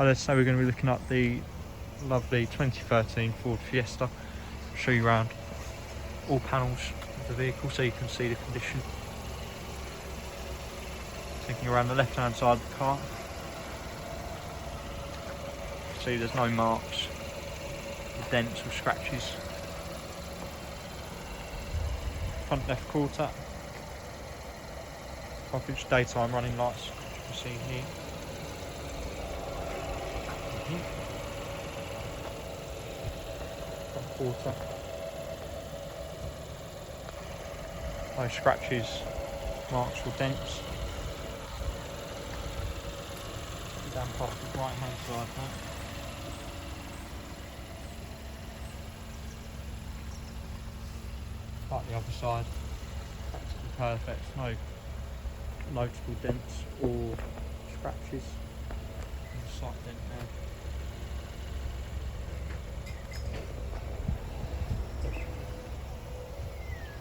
So we're going to be looking at the lovely 2013 Ford Fiesta. I'll show you around all panels of the vehicle so you can see the condition. Taking around the left hand side of the car, see there's no marks, dents or scratches. Front left quarter, top-inch daytime running lights, which you can see here. Front quarter, no scratches, marks or dents. Down past the right hand side now. Like the other side, practically perfect, no noticeable dents or scratches. And a slight dent there.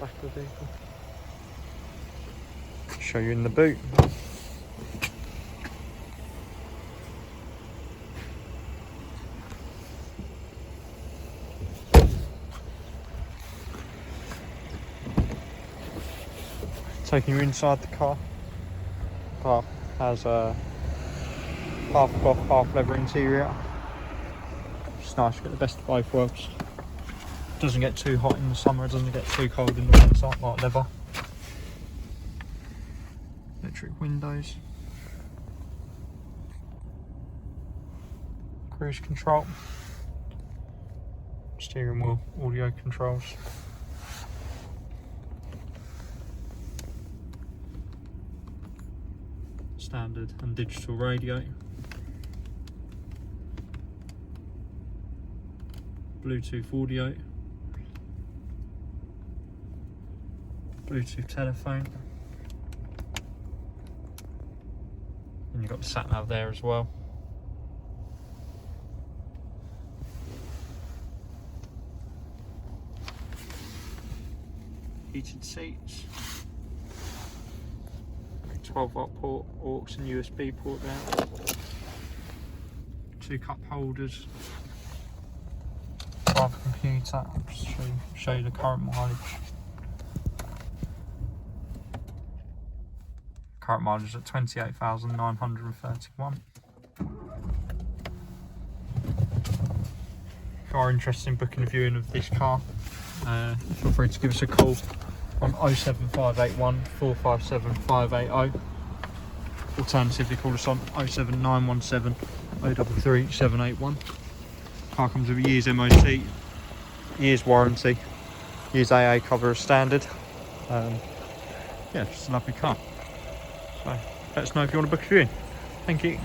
Back of the vehicle. Show you in the boot. Taking you inside the car. Car has a half cloth, half leather interior. It's nice to get the best of both worlds. Doesn't get too hot in the summer, it doesn't get too cold in the winter, like leather. Electric windows. Cruise control. Steering wheel audio controls. Standard and digital radio, Bluetooth audio, Bluetooth telephone, and you've got the sat nav there as well. Heated seats. 12-volt port, aux and USB port there. 2 cup holders. Driver computer. I'll just show you the current mileage. Current mileage at 28,931. If you are interested in booking a viewing of this car, feel free to give us a call on 07581 457 580. Alternatively, call us on 07917 033 781. Car comes with a year's MOT, year's warranty, year's AA cover as standard. Yeah, just a lovely car. So let us know if you want to book a viewing. Thank you.